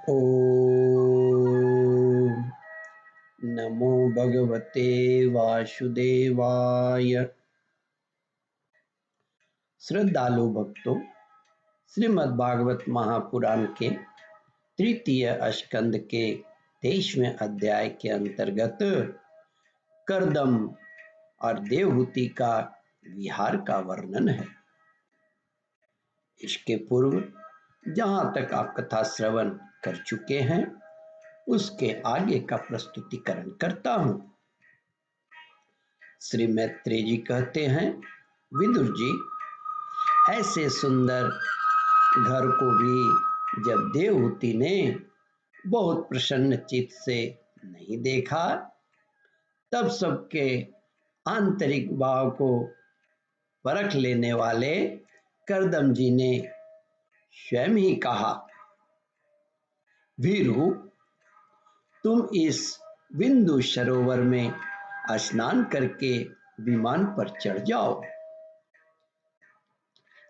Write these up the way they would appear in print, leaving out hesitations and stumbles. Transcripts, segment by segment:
ओम नमो भगवते वासुदेवाय। श्रद्धालु भक्तों, श्रीमद् भागवत महापुराण के तृतीय स्कंद के 23वें अध्याय के अंतर्गत कर्दम और देवहूति का विहार का वर्णन है। इसके पूर्व जहाँ तक आप कथा श्रवण कर चुके हैं उसके आगे का प्रस्तुतिकरण करता हूँ। श्री मैत्रेय जी कहते हैं, विदुर जी, ऐसे सुंदर घर को भी जब देवहूति ने बहुत प्रसन्न चित्त से नहीं देखा, तब सबके आंतरिक भाव को परख लेने वाले कर्दम जी ने स्वयं ही कहा, वीरू, तुम इस बिंदु सरोवर में स्नान करके विमान पर चढ़ जाओ।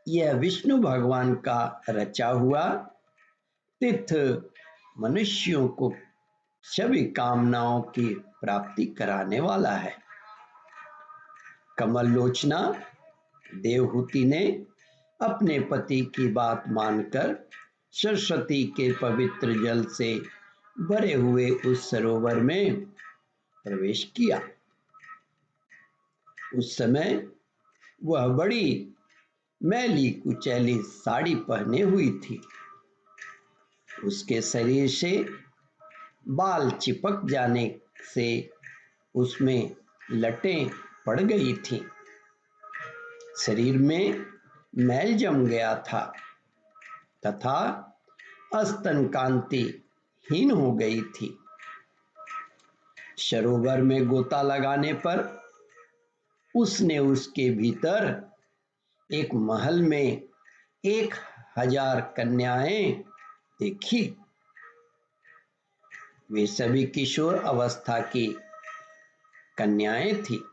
यह विष्णु भगवान का रचा हुआ तीर्थ मनुष्यों को सभी कामनाओं की प्राप्ति कराने वाला है। कमल लोचना देवहूति ने अपने पति की बात मानकर सरस्वती के पवित्र जल से भरे हुए उस सरोवर में प्रवेश किया। उस समय वह बड़ी मैली कुचैली साड़ी पहने हुई थी। उसके शरीर से बाल चिपक जाने से उसमें लटें पड़ गई थीं। शरीर में मैल जम गया था तथा स्तन कांति हीन हो गई थी। सरोवर में गोता लगाने पर उसने उसके भीतर एक महल में 1000 कन्याएं देखी। वे सभी किशोर अवस्था की कन्याएं थी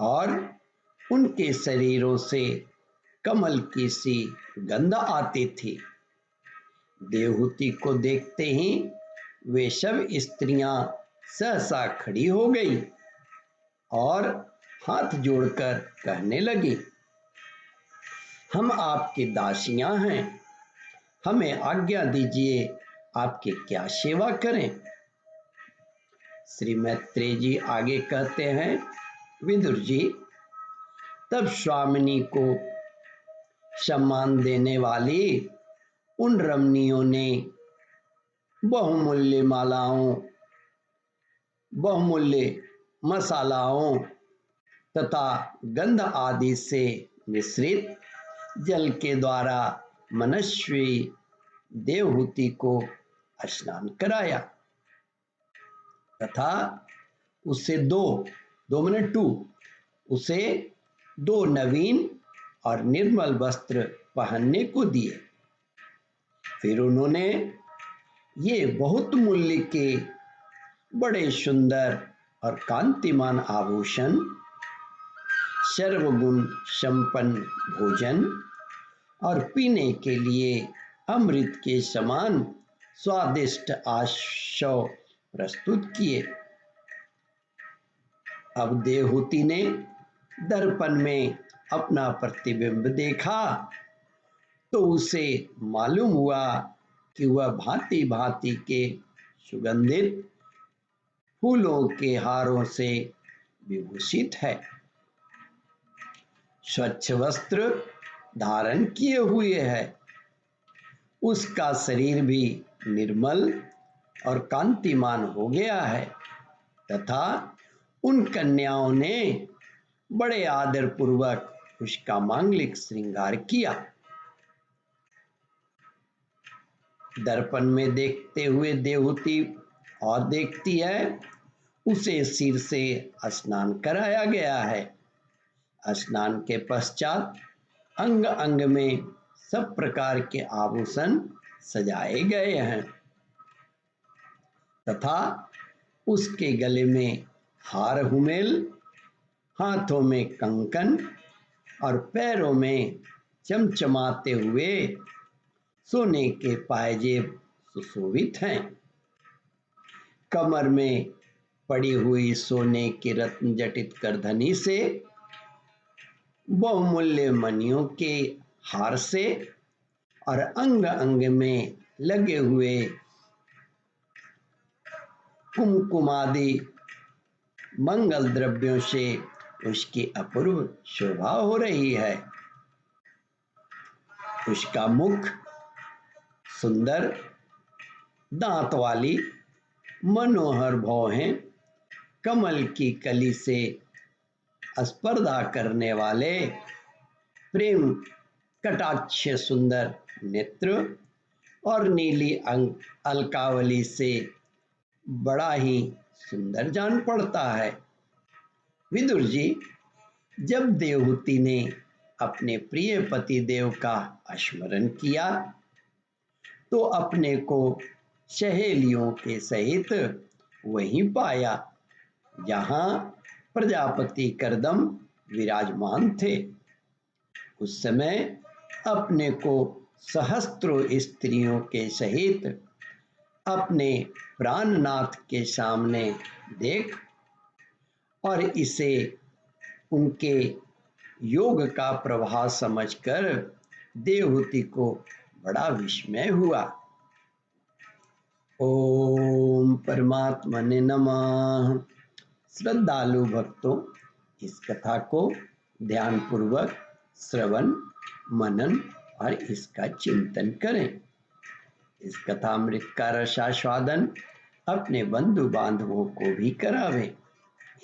और उनके शरीरों से कमल की सी गंध आती थी। देवहूति को देखते ही वे सब स्त्रियां सहसा खड़ी हो गई और हाथ जोड़कर कहने लगी, हम आपकी दासियां हैं, हमें आज्ञा दीजिए, आपकी क्या सेवा करें। श्री मैत्रेय जी आगे कहते हैं, विदुर जी, तब स्वामिनी को सम्मान देने वाली उन रमणियों ने बहुमूल्य मालाओं, बहुमूल्य मसालाओं तथा गंध आदि से मिश्रित जल के द्वारा मनस्वी देवहूति को स्नान कराया तथा उसे उसे 2 नवीन और निर्मल वस्त्र पहनने को दिए। फिर उन्होंने ये बहुत मूल्य के बड़े सुंदर और कांतिमान आभूषण, सर्वगुण संपन्न भोजन और पीने के लिए अमृत के समान स्वादिष्ट आशव प्रस्तुत किए। अब देवहूति ने दर्पण में अपना प्रतिबिंब देखा तो उसे मालूम हुआ कि वह भांति भांति के सुगंधित फूलों के हारों से विभूषित है। स्वच्छ वस्त्र धारण किए हुए है। उसका शरीर भी निर्मल और कांतिमान हो गया है तथा उन कन्याओं ने बड़े आदर पूर्वक उसका मांगलिक श्रृंगार किया। दर्पण में देखते हुए देवहूति और देखती है, उसे सिर से स्नान कराया गया है। स्नान के पश्चात अंग अंग में सब प्रकार के आभूषण सजाए गए हैं तथा उसके गले में हार हुमेल, हाथों में कंकन और पैरों में चमचमाते हुए सोने के पायजेब सुशोभित हैं। कमर में पड़ी हुई सोने की रत्न जटित करधनी से, बहुमूल्य मणियों के हार से और अंग अंग में लगे हुए कुमकुमादि मंगल द्रव्यों से उसकी अपूर्व शोभा हो रही है। उसका मुख सुंदर दांत वाली मनोहर भौहें, कमल की कली से स्पर्धा करने वाले प्रेम कटाक्ष सुंदर नेत्र और नीली अलकावली से बड़ा ही सुंदर जान पड़ता है। विदुर जी, जब देवहूति ने अपने प्रिय पति देव का स्मरण किया तो अपने को सहेलियों के सहित वहीं पाया जहां प्रजापति करदम विराजमान थे। उस समय अपने को सहस्त्रों स्त्रियों के सहित अपने प्राणनाथ के सामने देख और इसे उनके योग का प्रभाव समझकर देवहूति को बड़ा विस्मय हुआ। ओम परमात्मने नमः। श्रद्धालु भक्तों, इस कथा को ध्यानपूर्वक श्रवण मनन और इसका चिंतन करें। इस कथामृत का रसास्वादन अपने बंधु बांधवों को भी करावें।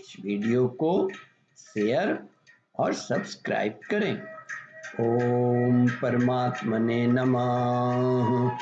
इस वीडियो को शेयर और सब्सक्राइब करें। ओम परमात्मने नमः।